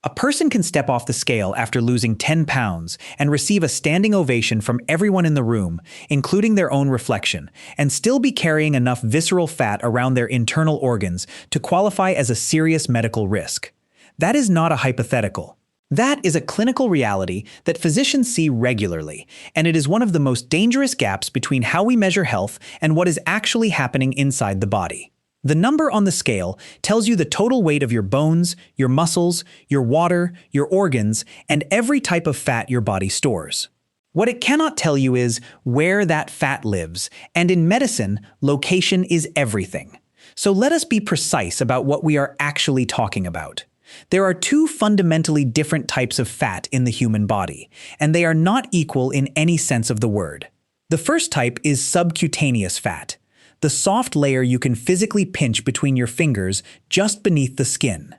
A person can step off the scale after losing 10 pounds and receive a standing ovation from everyone in the room, including their own reflection, and still be carrying enough visceral fat around their internal organs to qualify as a serious medical risk. That is not a hypothetical. That is a clinical reality that physicians see regularly, and it is one of the most dangerous gaps between how we measure health and what is actually happening inside the body. The number on the scale tells you the total weight of your bones, your muscles, your water, your organs, and every type of fat your body stores. What it cannot tell you is where that fat lives, and in medicine, location is everything. So let us be precise about what we are actually talking about. There are two fundamentally different types of fat in the human body, and they are not equal in any sense of the word. The first type is subcutaneous fat, the soft layer you can physically pinch between your fingers just beneath the skin.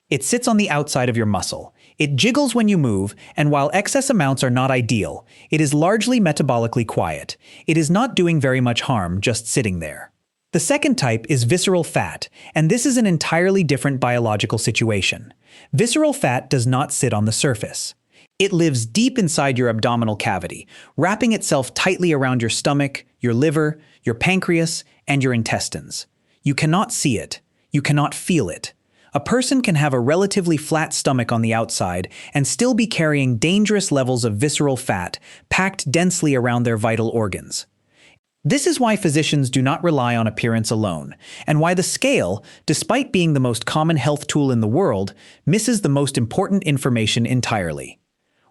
It sits on the outside of your muscle. It jiggles when you move, and while excess amounts are not ideal, it is largely metabolically quiet. It is not doing very much harm just sitting there. The second type is visceral fat, and this is an entirely different biological situation. Visceral fat does not sit on the surface. It lives deep inside your abdominal cavity, wrapping itself tightly around your stomach, your liver, your pancreas, and your intestines. You cannot see it. You cannot feel it. A person can have a relatively flat stomach on the outside and still be carrying dangerous levels of visceral fat packed densely around their vital organs. This is why physicians do not rely on appearance alone, and why the scale, despite being the most common health tool in the world, misses the most important information entirely.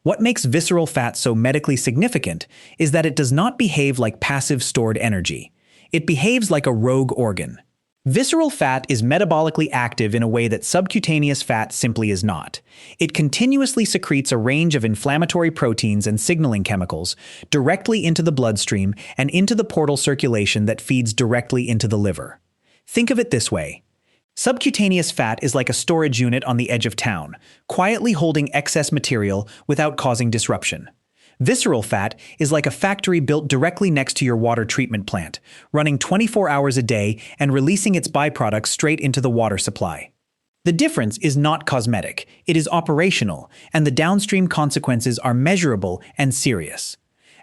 What makes visceral fat so medically significant is that it does not behave like passive stored energy. It behaves like a rogue organ. Visceral fat is metabolically active in a way that subcutaneous fat simply is not. It continuously secretes a range of inflammatory proteins and signaling chemicals directly into the bloodstream and into the portal circulation that feeds directly into the liver. Think of it this way. Subcutaneous fat is like a storage unit on the edge of town, quietly holding excess material without causing disruption. Visceral fat is like a factory built directly next to your water treatment plant, running 24 hours a day and releasing its byproducts straight into the water supply. The difference is not cosmetic, it is operational, and the downstream consequences are measurable and serious.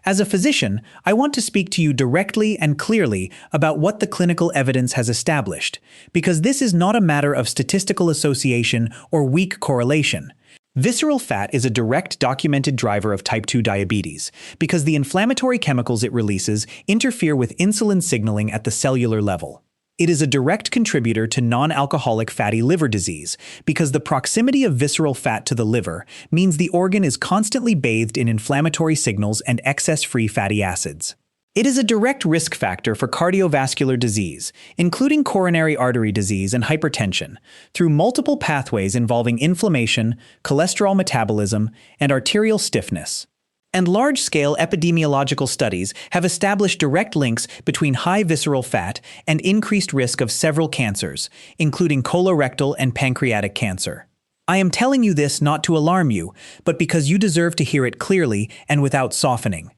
As a physician, I want to speak to you directly and clearly about what the clinical evidence has established, because this is not a matter of statistical association or weak correlation. Visceral fat is a direct documented driver of type 2 diabetes because the inflammatory chemicals it releases interfere with insulin signaling at the cellular level. It is a direct contributor to non-alcoholic fatty liver disease because the proximity of visceral fat to the liver means the organ is constantly bathed in inflammatory signals and excess-free fatty acids. It is a direct risk factor for cardiovascular disease, including coronary artery disease and hypertension, through multiple pathways involving inflammation, cholesterol metabolism, and arterial stiffness. And large-scale epidemiological studies have established direct links between high visceral fat and increased risk of several cancers, including colorectal and pancreatic cancer. I am telling you this not to alarm you, but because you deserve to hear it clearly and without softening.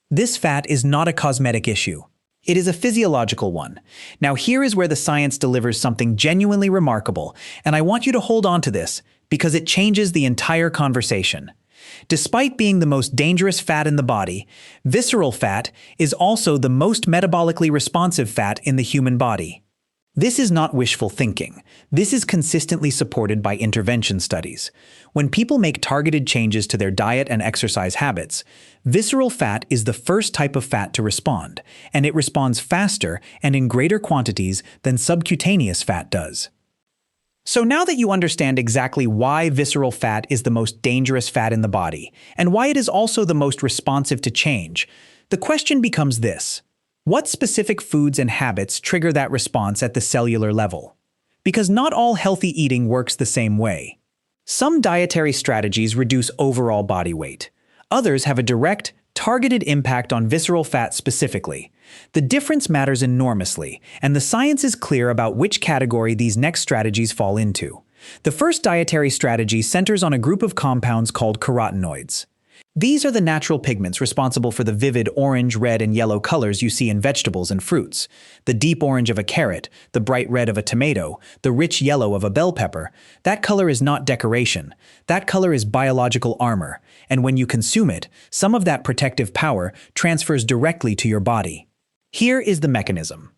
This fat is not a cosmetic issue. It is a physiological one. Now here is where the science delivers something genuinely remarkable, and I want you to hold on to this because it changes the entire conversation. Despite being the most dangerous fat in the body, visceral fat is also the most metabolically responsive fat in the human body. This is not wishful thinking. This is consistently supported by intervention studies. When people make targeted changes to their diet and exercise habits, visceral fat is the first type of fat to respond, and it responds faster and in greater quantities than subcutaneous fat does. So now that you understand exactly why visceral fat is the most dangerous fat in the body, and why it is also the most responsive to change, the question becomes this: what specific foods and habits trigger that response at the cellular level? Because not all healthy eating works the same way. Some dietary strategies reduce overall body weight. Others have a direct, targeted impact on visceral fat specifically. The difference matters enormously, and the science is clear about which category these next strategies fall into. The first dietary strategy centers on a group of compounds called carotenoids. These are the natural pigments responsible for the vivid orange, red, and yellow colors you see in vegetables and fruits. The deep orange of a carrot, the bright red of a tomato, the rich yellow of a bell pepper. That color is not decoration. That color is biological armor, and when you consume it, some of that protective power transfers directly to your body. Here is the mechanism.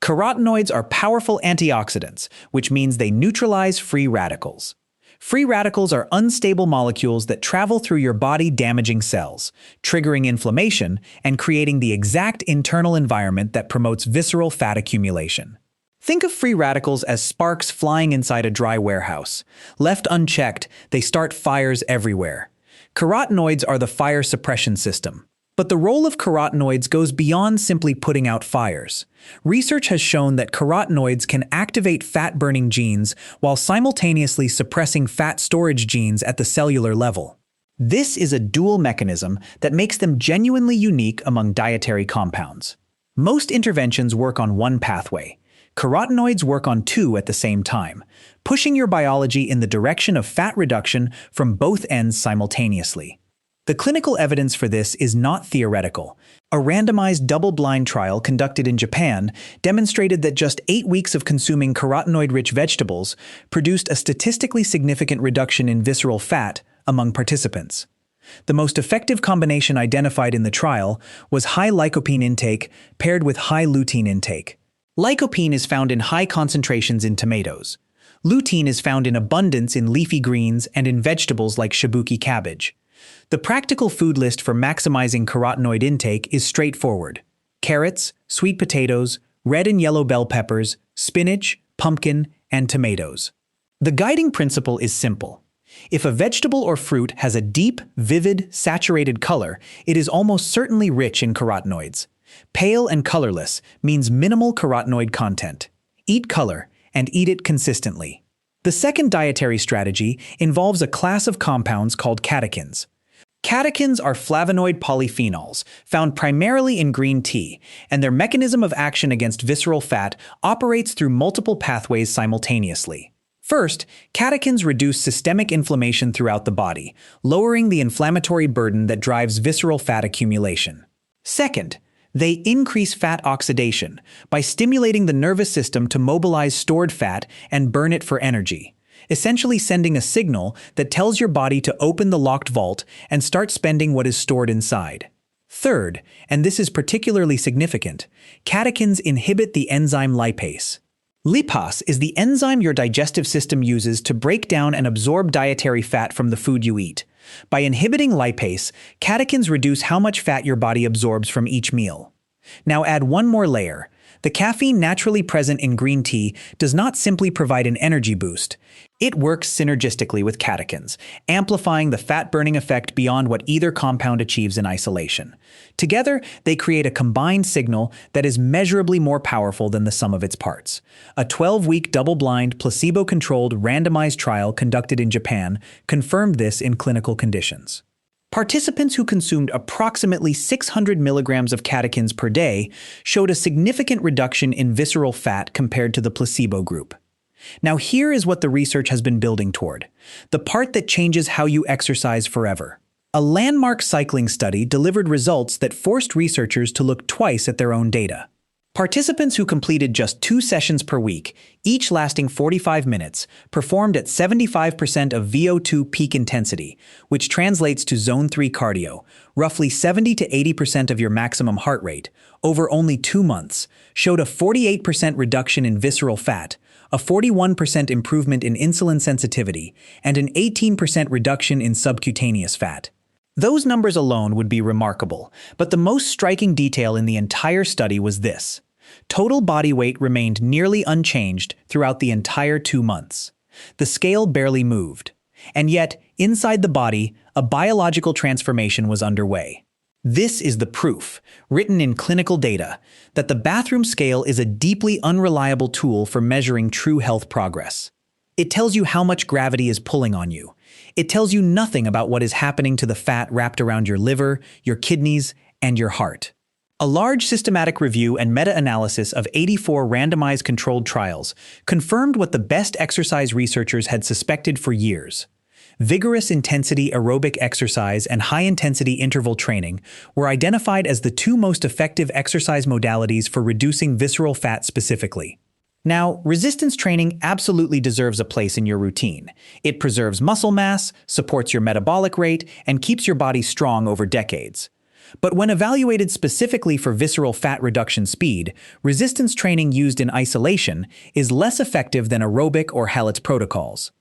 Carotenoids are powerful antioxidants, which means they neutralize free radicals. Free radicals are unstable molecules that travel through your body damaging cells, triggering inflammation and creating the exact internal environment that promotes visceral fat accumulation. Think of free radicals as sparks flying inside a dry warehouse. Left unchecked, they start fires everywhere. Carotenoids are the fire suppression system. But the role of carotenoids goes beyond simply putting out fires. Research has shown that carotenoids can activate fat-burning genes while simultaneously suppressing fat storage genes at the cellular level. This is a dual mechanism that makes them genuinely unique among dietary compounds. Most interventions work on one pathway. Carotenoids work on two at the same time, pushing your biology in the direction of fat reduction from both ends simultaneously. The clinical evidence for this is not theoretical. A randomized double-blind trial conducted in Japan demonstrated that just 8 weeks of consuming carotenoid-rich vegetables produced a statistically significant reduction in visceral fat among participants. The most effective combination identified in the trial was high lycopene intake paired with high lutein intake. Lycopene is found in high concentrations in tomatoes. Lutein is found in abundance in leafy greens and in vegetables like shiitake cabbage. The practical food list for maximizing carotenoid intake is straightforward: carrots, sweet potatoes, red and yellow bell peppers, spinach, pumpkin, and tomatoes. The guiding principle is simple. If a vegetable or fruit has a deep, vivid, saturated color, it is almost certainly rich in carotenoids. Pale and colorless means minimal carotenoid content. Eat color, and eat it consistently. The second dietary strategy involves a class of compounds called catechins. Catechins are flavonoid polyphenols, found primarily in green tea, and their mechanism of action against visceral fat operates through multiple pathways simultaneously. First, catechins reduce systemic inflammation throughout the body, lowering the inflammatory burden that drives visceral fat accumulation. Second, they increase fat oxidation by stimulating the nervous system to mobilize stored fat and burn it for energy, essentially sending a signal that tells your body to open the locked vault and start spending what is stored inside. Third, and this is particularly significant, catechins inhibit the enzyme lipase. Lipase is the enzyme your digestive system uses to break down and absorb dietary fat from the food you eat. By inhibiting lipase, catechins reduce how much fat your body absorbs from each meal. Now add one more layer. The caffeine naturally present in green tea does not simply provide an energy boost. It works synergistically with catechins, amplifying the fat-burning effect beyond what either compound achieves in isolation. Together, they create a combined signal that is measurably more powerful than the sum of its parts. A 12-week double-blind, placebo-controlled, randomized trial conducted in Japan confirmed this in clinical conditions. Participants who consumed approximately 600 milligrams of catechins per day showed a significant reduction in visceral fat compared to the placebo group. Now here is what the research has been building toward, the part that changes how you exercise forever. A landmark cycling study delivered results that forced researchers to look twice at their own data. Participants who completed just 2 sessions per week, each lasting 45 minutes, performed at 75% of VO2 peak intensity, which translates to Zone 3 cardio, roughly 70 to 80% of your maximum heart rate, over only 2 months, showed a 48% reduction in visceral fat, a 41% improvement in insulin sensitivity, and an 18% reduction in subcutaneous fat. Those numbers alone would be remarkable, but the most striking detail in the entire study was this. Total body weight remained nearly unchanged throughout the entire 2 months. The scale barely moved. And yet, inside the body, a biological transformation was underway. This is the proof, written in clinical data, that the bathroom scale is a deeply unreliable tool for measuring true health progress. It tells you how much gravity is pulling on you. It tells you nothing about what is happening to the fat wrapped around your liver, your kidneys, and your heart. A large systematic review and meta-analysis of 84 randomized controlled trials confirmed what the best exercise researchers had suspected for years. vigorous intensity aerobic exercise and high-intensity interval training were identified as the two most effective exercise modalities for reducing visceral fat specifically. Now, resistance training absolutely deserves a place in your routine. It preserves muscle mass, supports your metabolic rate, and keeps your body strong over decades. But when evaluated specifically for visceral fat reduction speed, resistance training used in isolation is less effective than aerobic or halot protocols.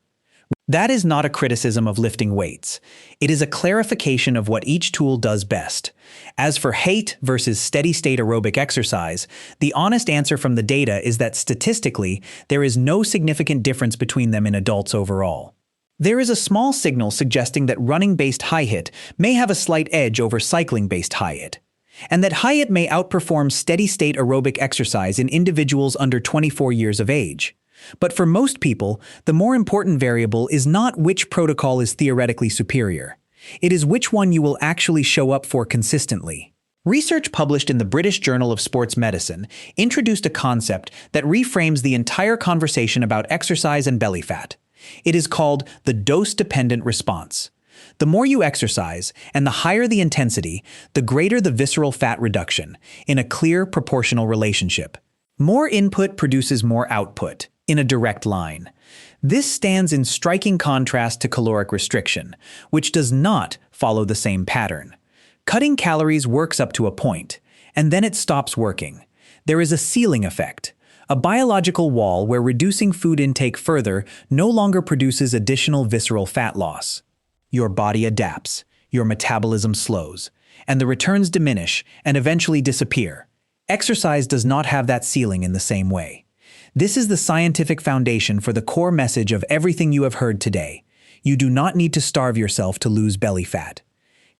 That is not a criticism of lifting weights. It is a clarification of what each tool does best. As for HAIT versus steady-state aerobic exercise, the honest answer from the data is that statistically, there is no significant difference between them in adults overall. There is a small signal suggesting that running-based high-HIIT may have a slight edge over cycling-based high-HIIT, and that high-HIIT may outperform steady-state aerobic exercise in individuals under 24 years of age. But for most people, the more important variable is not which protocol is theoretically superior. It is which one you will actually show up for consistently. Research published in the British Journal of Sports Medicine introduced a concept that reframes the entire conversation about exercise and belly fat. It is called the dose-dependent response. The more you exercise, and the higher the intensity, the greater the visceral fat reduction, in a clear proportional relationship. More input produces more output, in a direct line. This stands in striking contrast to caloric restriction, which does not follow the same pattern. Cutting calories works up to a point, and then it stops working. There is a ceiling effect, a biological wall where reducing food intake further no longer produces additional visceral fat loss. Your body adapts, your metabolism slows, and the returns diminish and eventually disappear. Exercise does not have that ceiling in the same way. This is the scientific foundation for the core message of everything you have heard today. You do not need to starve yourself to lose belly fat.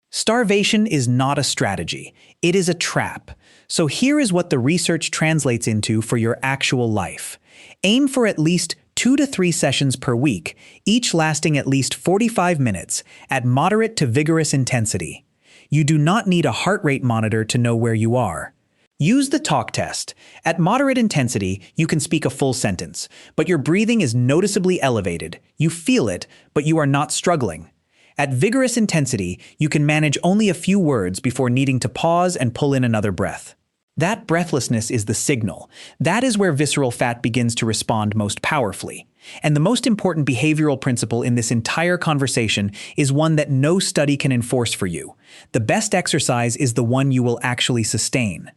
Starvation is not a strategy. It is a trap. So here is what the research translates into for your actual life. Aim for at least 2 to 3 sessions per week, each lasting at least 45 minutes, at moderate to vigorous intensity. You do not need a heart rate monitor to know where you are. Use the talk test. At moderate intensity, you can speak a full sentence, but your breathing is noticeably elevated. You feel it, but you are not struggling. At vigorous intensity, you can manage only a few words before needing to pause and pull in another breath. That breathlessness is the signal. That is where visceral fat begins to respond most powerfully. And the most important behavioral principle in this entire conversation is one that no study can enforce for you. The best exercise is the one you will actually sustain.